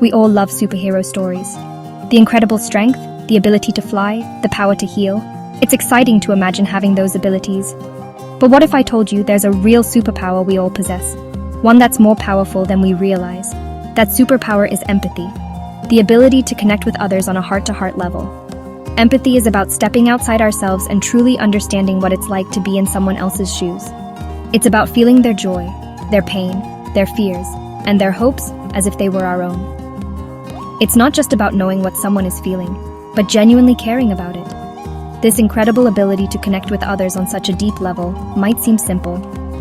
We all love superhero stories. The incredible strength, the ability to fly, the power to heal. It's exciting to imagine having those abilities. But what if I told you there's a real superpower we all possess? One that's more powerful than we realize. That superpower is empathy. The ability to connect with others on a heart-to-heart level. Empathy is about stepping outside ourselves and truly understanding what it's like to be in someone else's shoes. It's about feeling their joy, their pain, their fears, and their hopes as if they were our own. It's not just about knowing what someone is feeling, but genuinely caring about it. This incredible ability to connect with others on such a deep level might seem simple,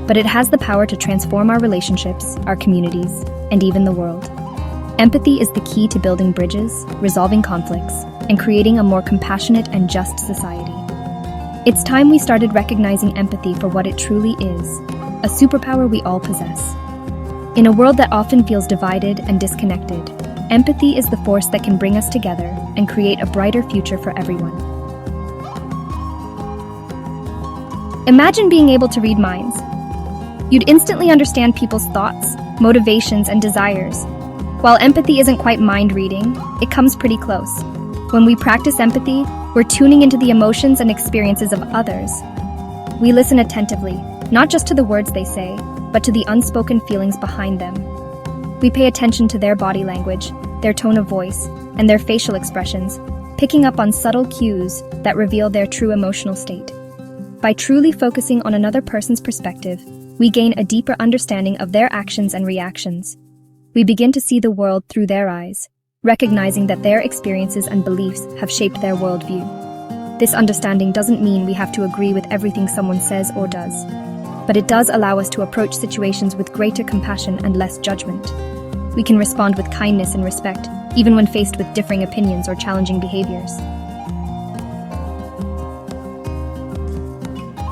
but it has the power to transform our relationships, our communities, and even the world. Empathy is the key to building bridges, resolving conflicts, and creating a more compassionate and just society. It's time we started recognizing empathy for what it truly is, a superpower we all possess. In a world that often feels divided and disconnected, empathy is the force that can bring us together and create a brighter future for everyone. Imagine being able to read minds. You'd instantly understand people's thoughts, motivations, and desires. While empathy isn't quite mind reading, it comes pretty close. When we practice empathy, we're tuning into the emotions and experiences of others. We listen attentively, not just to the words they say, but to the unspoken feelings behind them. We pay attention to their body language, their tone of voice, and their facial expressions, picking up on subtle cues that reveal their true emotional state. By truly focusing on another person's perspective, we gain a deeper understanding of their actions and reactions. We begin to see the world through their eyes, recognizing that their experiences and beliefs have shaped their worldview. This understanding doesn't mean we have to agree with everything someone says or does, but it does allow us to approach situations with greater compassion and less judgment. We can respond with kindness and respect, even when faced with differing opinions or challenging behaviors.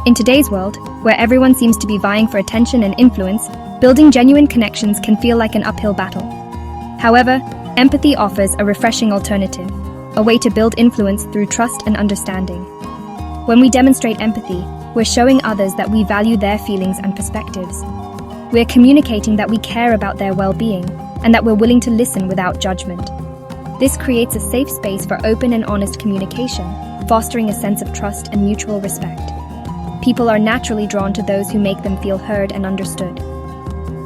In today's world, where everyone seems to be vying for attention and influence, building genuine connections can feel like an uphill battle. However, empathy offers a refreshing alternative, a way to build influence through trust and understanding. When we demonstrate empathy, we're showing others that we value their feelings and perspectives. We're communicating that we care about their well-being and that we're willing to listen without judgment. This creates a safe space for open and honest communication, fostering a sense of trust and mutual respect. People are naturally drawn to those who make them feel heard and understood.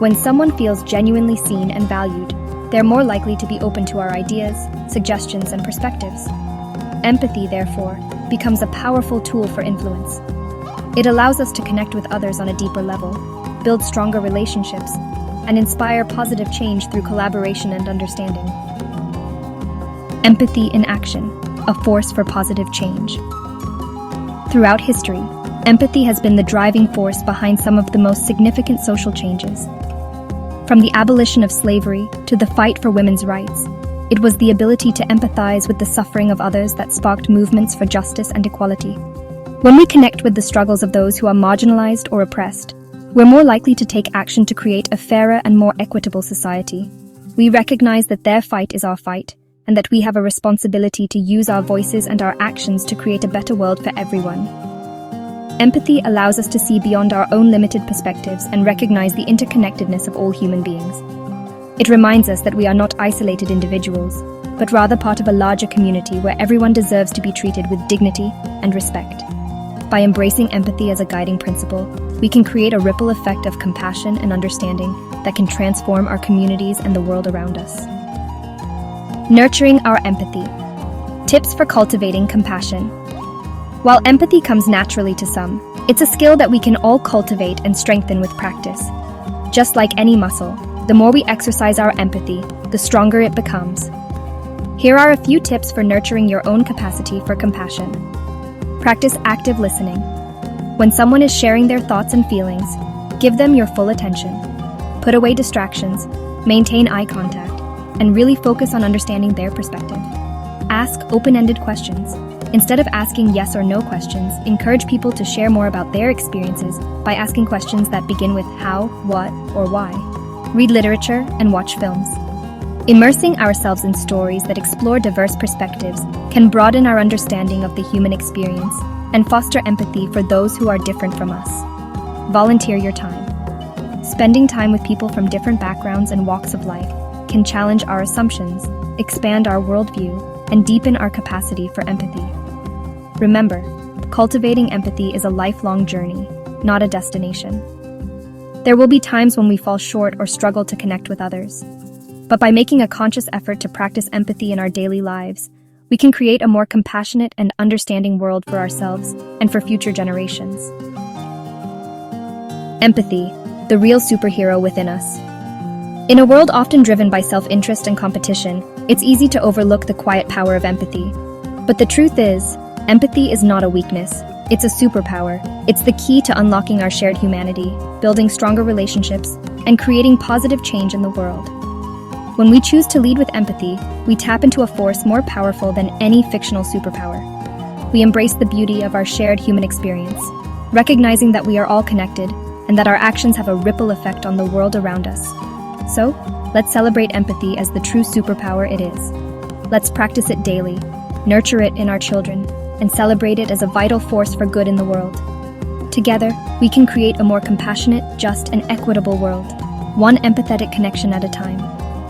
When someone feels genuinely seen and valued, they're more likely to be open to our ideas, suggestions, and perspectives. Empathy, therefore, becomes a powerful tool for influence. It allows us to connect with others on a deeper level, build stronger relationships, and inspire positive change through collaboration and understanding. Empathy in action, a force for positive change. Throughout history, empathy has been the driving force behind some of the most significant social changes. From the abolition of slavery to the fight for women's rights, it was the ability to empathize with the suffering of others that sparked movements for justice and equality. When we connect with the struggles of those who are marginalized or oppressed, we're more likely to take action to create a fairer and more equitable society. We recognize that their fight is our fight, and that we have a responsibility to use our voices and our actions to create a better world for everyone. Empathy allows us to see beyond our own limited perspectives and recognize the interconnectedness of all human beings. It reminds us that we are not isolated individuals, but rather part of a larger community where everyone deserves to be treated with dignity and respect. By embracing empathy as a guiding principle, we can create a ripple effect of compassion and understanding that can transform our communities and the world around us. Nurturing our empathy. Tips for cultivating compassion. While empathy comes naturally to some, it's a skill that we can all cultivate and strengthen with practice. Just like any muscle, the more we exercise our empathy, the stronger it becomes. Here are a few tips for nurturing your own capacity for compassion. Practice active listening. When someone is sharing their thoughts and feelings, give them your full attention. Put away distractions, maintain eye contact, and really focus on understanding their perspective. Ask open-ended questions. Instead of asking yes or no questions, encourage people to share more about their experiences by asking questions that begin with how, what, or why. Read literature and watch films. Immersing ourselves in stories that explore diverse perspectives can broaden our understanding of the human experience and foster empathy for those who are different from us. Volunteer your time. Spending time with people from different backgrounds and walks of life can challenge our assumptions, expand our worldview, and deepen our capacity for empathy. Remember, cultivating empathy is a lifelong journey, not a destination. There will be times when we fall short or struggle to connect with others. But by making a conscious effort to practice empathy in our daily lives, we can create a more compassionate and understanding world for ourselves and for future generations. Empathy, the real superhero within us. In a world often driven by self-interest and competition, it's easy to overlook the quiet power of empathy. But the truth is, empathy is not a weakness. It's a superpower. It's the key to unlocking our shared humanity, building stronger relationships, and creating positive change in the world. When we choose to lead with empathy, we tap into a force more powerful than any fictional superpower. We embrace the beauty of our shared human experience, recognizing that we are all connected and that our actions have a ripple effect on the world around us. So, let's celebrate empathy as the true superpower it is. Let's practice it daily, nurture it in our children, and celebrate it as a vital force for good in the world. Together, we can create a more compassionate, just, and equitable world, one empathetic connection at a time.